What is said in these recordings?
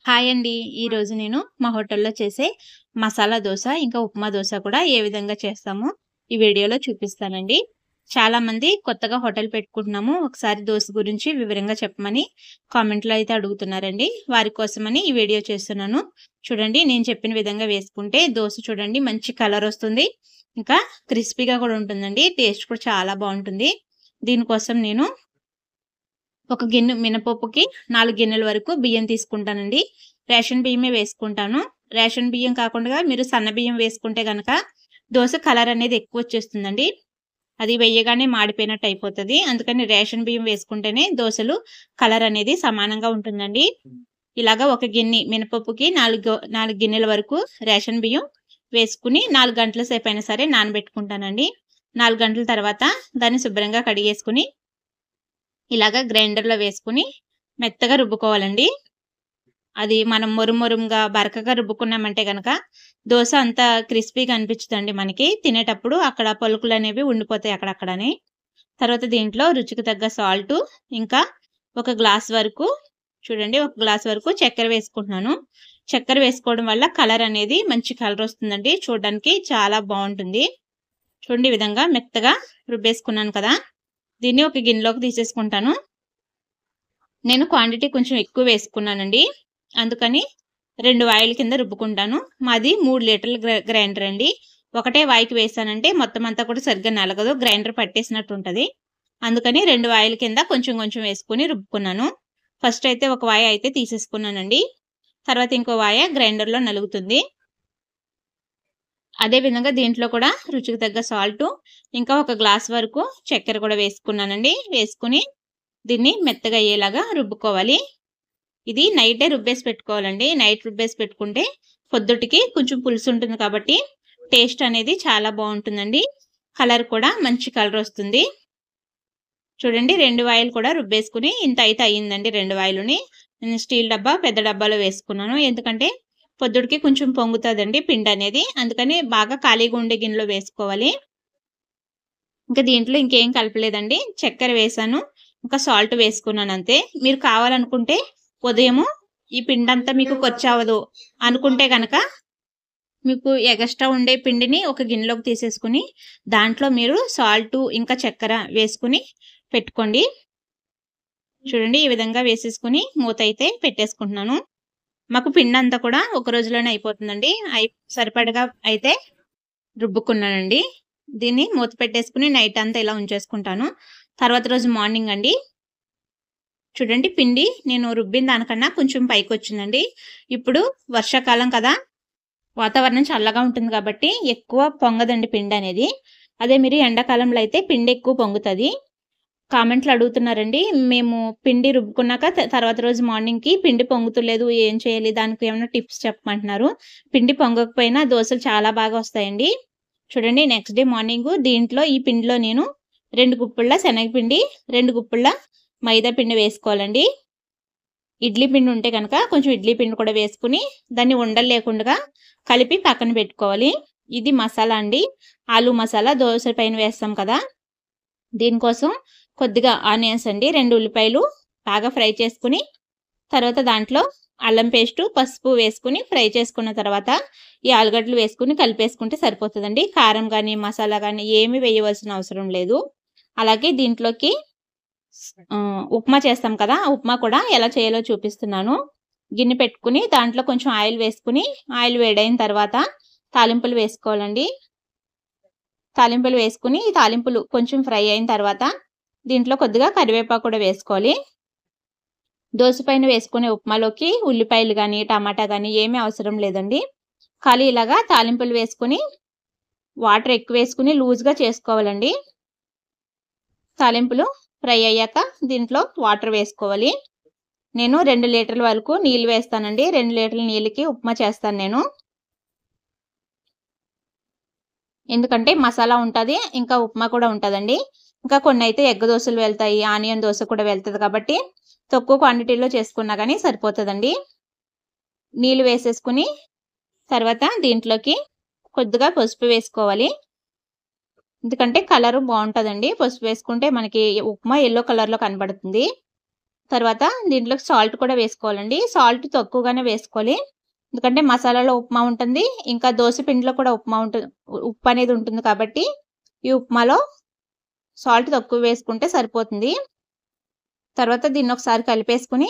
Hi అండి. ఈరోజు నేను మా హోటల్‌లో చేసే మసాలా దోస, ఇంకా ఉప్మా దోస కూడా ఏ విధంగా చేస్తామో ఈ వీడియోలో చూపిస్తానండి. చాలామంది కొత్తగా హోటల్ పెట్టుకుంటున్నాము. ఒకసారి దోస గురించి వివరంగా చెప్పమని కామెంట్‌లో అయితే అడుగుతున్నారండి. వారి కోసమని ఈ వీడియో చేస్తున్నాను. చూడండి, నేను చెప్పిన విధంగా వేసుకుంటే దోస చూడండి మంచి కలర్ వస్తుంది. ఇంకా క్రిస్పీగా కూడా ఉంటుందండి. టేస్ట్ కూడా చాలా బావుంటుంది. దీనికోసం నేను ఒక గిన్నె మినపప్పుకి 4 గిన్నెల వరకు బియ్యం తీసుకుంటానండి. రేషన్ బియ్యమే వేసుకుంటాను. రేషన్ బియ్యం కాకుండా మీరు సన్న బియ్యం వేసుకుంటే గనక దోస కలర్ అనేది ఎక్కువొచ్చేస్తుందండి. అది వేయగానే మాడిపోయినట్టు అయిపోతది. అందుకని రేషన్ బియ్యం వేసుకుంటేనే దోసలు కలర్ అనేది సమానంగా ఉంటుందండి. ఇలాగా ఒక గిన్నె మినపప్పుకి 4 గిన్నెల వరకు రేషన్ బియ్యం వేసుకుని 4 గంటల సేపైనా సరే నానబెట్టుకుంటానండి. 4 గంటల తర్వాత దాన్ని శుభ్రంగా కడిగేసుకొని ఇలాగ గ్రైండర్‌లో వేసుకొని మెత్తగా రుబ్బుకోవాలండి. అది మనం మొరుమురుగా బరకగా రుబ్బుకున్నామంటే గనక దోస అంతా క్రిస్పీగా అనిపించదండి మనకి. తినేటప్పుడు అక్కడ పలుకులనేవి ఉండిపోతాయి అక్కడక్కడని. తర్వాత దీంట్లో రుచికి తగ్గ సాల్టు, ఇంకా ఒక గ్లాస్ వరకు చూడండి, ఒక గ్లాస్ వరకు చక్కెర వేసుకుంటున్నాను. చక్కెర వేసుకోవడం వల్ల కలర్ అనేది మంచి కలర్ వస్తుందండి. చూడడానికి చాలా బావుంటుంది. చూడండి, ఈ విధంగా మెత్తగా రుబ్బేసుకున్నాను కదా! దీన్ని ఒక గిన్నెలోకి తీసేసుకుంటాను. నేను క్వాంటిటీ కొంచెం ఎక్కువ వేసుకున్నానండి. అందుకని 2 వాయిల కింద రుబ్బుకుంటాను. మాది 3 లీటర్ల గ్రైండర్ అండి. ఒకటే వాయికి వేసానంటే మొత్తం అంతా కూడా సరిగ్గా నలగదు. గ్రైండర్ పట్టేసినట్టు ఉంటది. అందుకని 2 వాయిల కింద కొంచెం కొంచెం వేసుకొని రుబ్బుకున్నాను. ఫస్ట్ అయితే ఒక వాయ అయితే తీసేసుకున్నానండి. తర్వాత ఇంకో వాయ గ్రైండర్‌లో నలుగుతుంది. అదే విధంగా దీంట్లో కూడా రుచికి తగ్గ సాల్టు, ఇంకా ఒక గ్లాస్ వరకు చక్కెర కూడా వేసుకున్నానండి. వేసుకొని దీన్ని మెత్తగా అయ్యేలాగా రుబ్బుకోవాలి. ఇది నైటే రుబ్బేసి పెట్టుకోవాలండి. నైట్ రుబ్బేసి పెట్టుకుంటే పొద్దుటికి కొంచెం పులుసు ఉంటుంది కాబట్టి టేస్ట్ అనేది చాలా బావుంటుందండి. కలర్ కూడా మంచి కలర్ వస్తుంది. చూడండి, 2 వాయిలు కూడా రుబ్బేసుకొని ఇంత అయితే అయ్యిందండి 2 వాయిలుని. నేను స్టీల్ డబ్బా, పెద్ద డబ్బాలో వేసుకున్నాను. ఎందుకంటే పొద్దుటికి కొంచెం పొంగుతదండి పిండనేది. అందుకని బాగా ఖాళీగా ఉండే గిన్నెలో వేసుకోవాలి. ఇంకా దీంట్లో ఇంకేం కలపలేదండి. చక్కెర వేశాను. ఇంకా సాల్ట్ వేసుకున్నానంతే. మీరు కావాలనుకుంటే ఉదయము ఈ పిండంతా మీకు కొచ్చావదు అనుకుంటే గనక మీకు ఎగస్ట్రా ఉండే పిండిని ఒక గిన్నెలోకి తీసేసుకొని దాంట్లో మీరు సాల్టు, ఇంకా చక్కెర వేసుకొని పెట్టుకోండి. చూడండి, ఈ విధంగా వేసేసుకొని మూత అయితే పెట్టేసుకుంటున్నాను. మాకు పిండంతా కూడా ఒక రోజులోనే అయిపోతుందండి. సరిపడగా అయితే రుబ్బుకున్నానండి. దీన్ని మూత పెట్టేసుకొని నైట్ అంతా ఇలా ఉంచేసుకుంటాను. తర్వాత రోజు మార్నింగ్ అండి, చూడండి, పిండి నేను రుబ్బిన దానికన్నా కొంచెం పైకొచ్చిందండి. ఇప్పుడు వర్షాకాలం కదా! వాతావరణం చల్లగా ఉంటుంది కాబట్టి ఎక్కువ పొంగదండి పిండనేది. అదే మీరు ఎండాకాలంలో అయితే పిండి ఎక్కువ పొంగుతది. కామెంట్‌లో అడుగుతున్నారండి. మేము పిండి రుబ్బుకున్నాక తర్వాత రోజు మార్నింగ్‌కి పిండి పొంగుతలేదు, ఏం చేయాలి? దానికి ఏమైనా టిప్స్ చెప్పమంటున్నారు. పిండి పొంగకపోయినా దోసలు చాలా బాగా వస్తాయండి. చూడండి, నెక్స్ట్ డే మార్నింగు దీంట్లో ఈ పిండిలో నేను 2 గుప్పిళ్ళ శనగపిండి, 2 గుప్పిళ్ళ మైదా పిండి వేసుకోవాలండి. ఇడ్లీ పిండి ఉంటే గనక కొంచెం ఇడ్లీ పిండి కూడా వేసుకొని దాన్ని ఉండలు లేకుండా కలిపి పక్కన పెట్టుకోవాలి. ఇది మసాలా అండి. ఆలు మసాలా దోస పైన వేస్తాం కదా! దీనికోసం కొద్దిగా ఆనియన్స్ అండి, 2 ఉల్లిపాయలు బాగా ఫ్రై చేసుకొని, తర్వాత దాంట్లో అల్లం పేస్టు, పసుపు వేసుకొని ఫ్రై చేసుకున్న తర్వాత ఈ ఆలుగడ్డలు వేసుకొని కలిపేసుకుంటే సరిపోతదండి. కారం గాని, మసాలా గాని ఏమి వేయవలసిన అవసరం లేదు. అలాగే దీంట్లోకి ఉప్మా చేస్తాం కదా! ఆ ఉప్మా కూడా ఎలా చేయాలో చూపిస్తున్నాను. గిన్నె పెట్టుకొని దాంట్లో కొంచెం ఆయిల్ వేసుకొని, ఆయిల్ వేడైన తర్వాత తాలింపులు వేసుకోవాలండి. తాలింపులు వేసుకొని, ఈ తాలింపులు కొంచెం ఫ్రై అయిన తర్వాత దీంట్లో కొద్దిగా కరివేపాకు కూడా వేసుకోవాలి. దోస పైన వేసుకునే ఉప్మాలోకి ఉల్లిపాయలు గాని, టమాటా గాని ఏమీ అవసరం లేదండి. ఖాళీ ఇలాగా తాలింపులు వేసుకొని వాటర్ ఎక్కువ వేసుకొని లూజ్‌గా చేసుకోవాలండి. తాలింపులు ఫ్రై అయ్యాక దీంట్లో వాటర్ వేసుకోవాలి. నేను 2 లీటర్ల వరకు నీళ్లు వేస్తానండి. 2 లీటర్ల నీళ్ళకి ఉప్మా చేస్తాను నేను. ఎందుకంటే మసాలా ఉంటది, ఇంకా ఉప్మా కూడా ఉంటదండి. ఇంకా కొన్నైతే ఎగ్ దోసలు వెళ్తాయి, ఆనియన్ దోస కూడా వెళ్తది కాబట్టి తక్కువ క్వాంటిటీలో చేసుకున్నా గానీ సరిపోతదండి. నీళ్లు వేసేసుకొని తర్వాత దీంట్లోకి కొద్దిగా పసుపు వేసుకోవాలి. ఎందుకంటే కలరు బావుంటదండి. పసుపు వేసుకుంటే మనకి ఉప్మా యెల్లో కలర్‌లో కనబడుతుంది. తర్వాత దీంట్లోకి సాల్ట్ కూడా వేసుకోవాలండి. సాల్ట్ తక్కువగానే వేసుకోవాలి. ఎందుకంటే మసాలాలో ఉప్మా ఉంటుంది. ఇంకా దోస పిండిలో కూడా ఉప్పు అనేది ఉంటుంది కాబట్టి ఈ ఉప్మాలో సాల్ట్ తక్కువ వేసుకుంటే సరిపోతుంది. తర్వాత దీన్ని ఒకసారి కలిపేసుకొని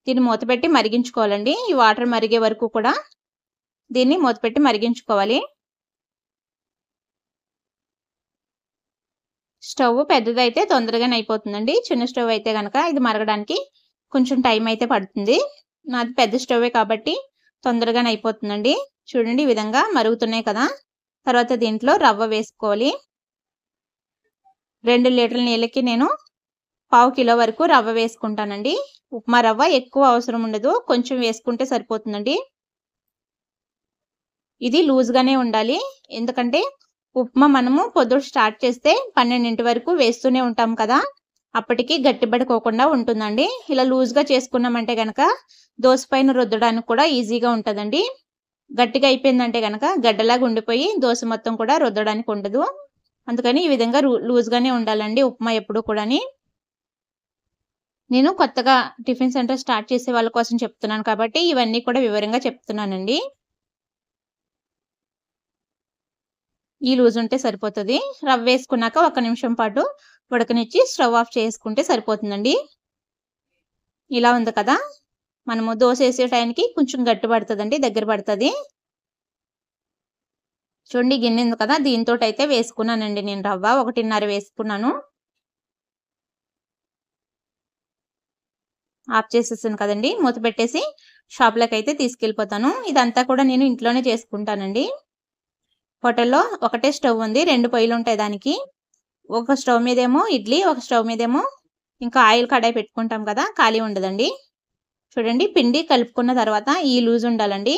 దీన్ని మూతపెట్టి మరిగించుకోవాలండి. ఈ వాటర్ మరిగే వరకు కూడా దీన్ని మూతపెట్టి మరిగించుకోవాలి. స్టవ్ పెద్దదైతే తొందరగానే అయిపోతుందండి. చిన్న స్టవ్ అయితే గనక ఇది మరగడానికి కొంచెం టైం అయితే పడుతుంది. నాది పెద్ద స్టవ్వే కాబట్టి తొందరగానే అయిపోతుందండి. చూడండి ఈ విధంగా మరుగుతున్నాయి కదా! తర్వాత దీంట్లో రవ్వ వేసుకోవాలి. 2 లీటర్ల నీళ్ళకి నేను 1/2 కిలో వరకు రవ్వ వేసుకుంటానండి. ఉప్మా రవ్వ ఎక్కువ అవసరం ఉండదు. కొంచెం వేసుకుంటే సరిపోతుందండి. ఇది లూజ్‌గానే ఉండాలి. ఎందుకంటే ఉప్మా మనము పొద్దుట స్టార్ట్ చేస్తే 12 వరకు వేస్తూనే ఉంటాం కదా! అప్పటికి గట్టిపడిపోకుండా ఉంటుందండి. ఇలా లూజ్‌గా చేసుకున్నామంటే గనక దోస పైన రుద్దడానికి కూడా ఈజీగా ఉంటదండి. గట్టిగా అయిపోయిందంటే గనక గడ్డలాగా ఉండిపోయి దోస మొత్తం కూడా రుద్దడానికి ఉండదు. అందుకని ఈ విధంగా లూజ్‌గానే ఉండాలండి ఉప్మా ఎప్పుడు కూడాని. నేను కొత్తగా టిఫిన్ సెంటర్ స్టార్ట్ చేసే వాళ్ళ కోసం చెప్తున్నాను కాబట్టి ఇవన్నీ కూడా వివరంగా చెప్తున్నానండి. ఈ లూజ్ ఉంటే సరిపోతది. రవ్వ వేసుకున్నాక 1 నిమిషం పాటు ఉడకనిచ్చి స్టవ్ ఆఫ్ చేసుకుంటే సరిపోతుందండి. ఇలా ఉంది కదా! మనము దోస ఏసే టైంకి కొంచెం గట్టి పడతదండి. దగ్గర పడతది. చూడండి గిన్నె ఉంది కదా! దీనితోటైతే వేసుకున్నానండి నేను రవ్వ. 1.5 వేసుకున్నాను. ఆఫ్ చేసేసాను కదండీ! మూత పెట్టేసి షాప్‌లోకైతే తీసుకెళ్ళిపోతాను. ఇదంతా కూడా నేను ఇంట్లోనే చేసుకుంటానండి. హోటల్‌లో ఒకటే స్టవ్ ఉంది. 2 పొయ్యిలుంటాయి దానికి. ఒక స్టవ్ మీదేమో ఇడ్లీ, ఒక స్టవ్ మీదేమో ఇంకా ఆయిల్ కడాయి పెట్టుకుంటాం కదా! ఖాళీ ఉండదండి. చూడండి పిండి కలుపుకున్న తర్వాత ఈ లూజ్ ఉండాలండి.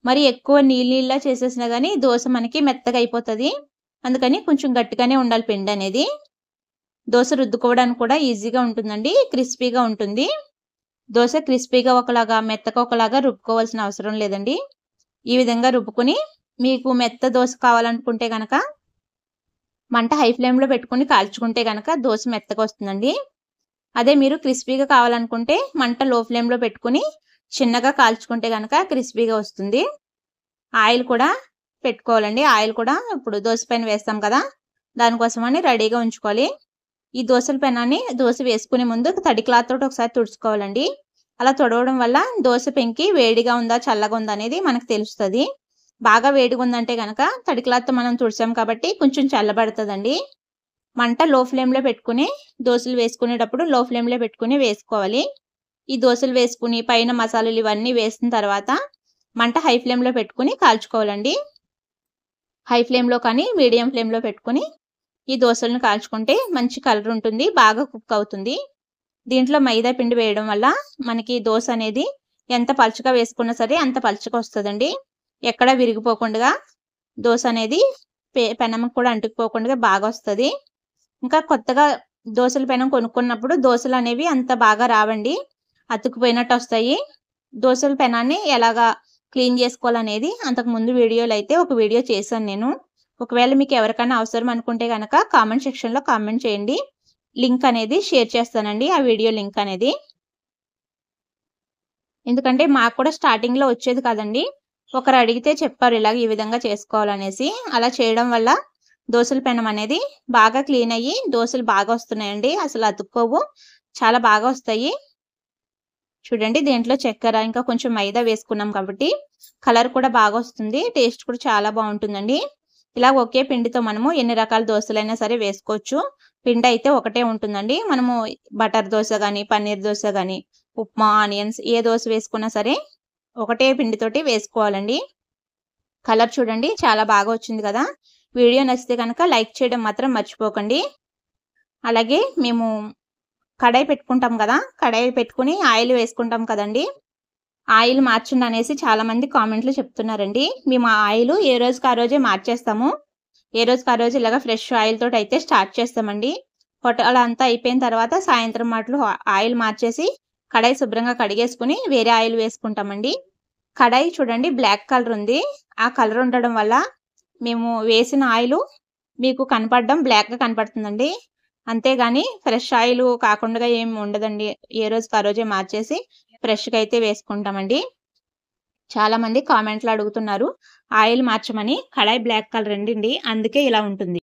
మరి ఎక్కువ నీళ్ళలా చేసేసినా గానీ దోస మనకి మెత్తగా అయిపోతది. అందుకని కొంచెం గట్టిగానే ఉండాలి పిండనేది. దోస రుద్దుకోవడానికి కూడా ఈజీగా ఉంటుందండి. క్రిస్పీగా ఉంటుంది. దోస క్రిస్పీగా ఒకలాగా, మెత్తగా ఒకలాగా రుబ్బుకోవాల్సిన అవసరం లేదండి. ఈ విధంగా రుబ్బుకొని మీకు మెత్త దోస కావాలనుకుంటే గనక మంట హై ఫ్లేమ్‌లో పెట్టుకొని కాల్చుకుంటే గనక దోస మెత్తగా వస్తుందండి. అదే మీరు క్రిస్పీగా కావాలనుకుంటే మంట లో ఫ్లేమ్‌లో పెట్టుకొని చిన్నగా కాల్చుకుంటే గనక క్రిస్పీగా వస్తుంది. ఆయిల్ కూడా పెట్టుకోవాలండి. ఆయిల్ కూడా ఇప్పుడు దోస పైన వేస్తాం కదా! దానికోసమని రెడీగా ఉంచుకోవాలి. ఈ దోసల పెనాన్ని దోస వేసుకునే ముందు తడి క్లాత్ తోటి ఒకసారి తుడుచుకోవాలండి. అలా తుడవడం వల్ల దోస పెంకి వేడిగా ఉందా, చల్లగా ఉందా అనేది మనకు తెలుస్తది. బాగా వేడిగా ఉందంటే గనక తడి క్లాత్‌తో మనం తుడిచాం కాబట్టి కొంచెం చల్లబడతదండి. మంట లో ఫ్లేమ్‌లో పెట్టుకొని దోసలు వేసుకునేటప్పుడు లో ఫ్లేమ్‌లో పెట్టుకొని వేసుకోవాలి. ఈ దోసలు వేసుకొని పైన మసాలాలు ఇవన్నీ వేసిన తర్వాత మంట హై ఫ్లేమ్‌లో పెట్టుకొని కాల్చుకోవాలండి. హై ఫ్లేమ్‌లో కానీ, మీడియం ఫ్లేమ్‌లో పెట్టుకొని ఈ దోసలను కాల్చుకుంటే మంచి కలర్ ఉంటుంది. బాగా కుక్ అవుతుంది. దీంట్లో మైదా పిండి వేయడం వల్ల మనకి దోస అనేది ఎంత పలుచగా వేసుకున్నా సరే అంత పలుచగా వస్తదండి. ఎక్కడ విరిగిపోకుండా దోస అనేది పెనంకి కూడా అంటుకుపోకుండా బాగా వస్తది. ఇంకా కొత్తగా దోసల పెనం కొనుక్కున్నప్పుడు దోసలనేవి అంత బాగా రావండి. అతుక్కుపోయినట్టు వస్తాయి. దోసల పెనాన్ని ఎలాగా క్లీన్ చేసుకోవాలనేది అంతకుముందు వీడియోలో అయితే ఒక వీడియో చేశాను నేను. ఒకవేళ మీకు ఎవరికైనా అవసరం అనుకుంటే గనక కామెంట్ సెక్షన్‌లో కామెంట్ చేయండి. లింక్ అనేది షేర్ చేస్తానండి. ఆ వీడియో లింక్ అనేది. ఎందుకంటే మాకు కూడా స్టార్టింగ్‌లో వచ్చేది కాదండి. ఒకరు అడిగితే చెప్పారు ఇలాగ ఈ విధంగా చేసుకోవాలనేసి. అలా చేయడం వల్ల దోసల పెనం అనేది బాగా క్లీన్ అయ్యి దోసలు బాగా వస్తున్నాయండి. అసలు అతుక్కోవు. చాలా బాగా వస్తాయి. చూడండి దీంట్లో చక్కెర ఇంకా కొంచెం మైదా వేసుకున్నాం కాబట్టి కలర్ కూడా బాగా వస్తుంది. టేస్ట్ కూడా చాలా బాగుంటుందండి. ఇలా ఒకే పిండితో మనము ఎన్ని రకాల దోసలైనా సరే వేసుకోవచ్చు. పిండి అయితే ఒకటే ఉంటుందండి. మనము బటర్ దోస గాని, పన్నీర్ దోస గాని, ఉప్మా, ఆనియన్స్ ఏ దోస వేసుకున్నా సరే ఒకటే పిండితోటి వేసుకోవాలండి. కలర్ చూడండి చాలా బాగా వచ్చింది కదా! వీడియో నచ్చితే గనక లైక్ చేయడం మాత్రం మర్చిపోకండి. అలాగే మేము కడాయి పెట్టుకుంటాం కదా! కడాయి పెట్టుకొని ఆయిల్ వేసుకుంటాం కదండీ! ఆయిల్ మార్చండి అనేసి చాలామంది కామెంట్‌లో చెప్తున్నారండి. మేము ఆ ఆయిల్ ఏ రోజుకి ఆ రోజే మార్చేస్తాము. ఏ రోజుకి ఆ రోజు ఇలాగ ఫ్రెష్ ఆయిల్ తోటైతే స్టార్ట్ చేస్తామండి. అలా అంతా అయిపోయిన తర్వాత సాయంత్రం మాటలు ఆయిల్ మార్చేసి కడాయి శుభ్రంగా కడిగేసుకొని వేరే ఆయిల్ వేసుకుంటామండి. కడాయి చూడండి బ్లాక్ కలర్ ఉంది. ఆ కలర్ ఉండడం వల్ల మేము వేసిన ఆయిలు మీకు కనపడడం బ్లాక్‌గా కనపడుతుందండి. అంతేగాని ఫ్రెష్ ఆయిల్ కాకుండా ఏమి ఉండదండి. ఏ రోజుకి ఆ రోజే మార్చేసి ఫ్రెష్‌గా అయితే వేసుకుంటామండి. చాలామంది కామెంట్‌లో అడుగుతున్నారు ఆయిల్ మార్చమని. కడాయి బ్లాక్ కలర్ అండి. అందుకే ఇలా ఉంటుంది.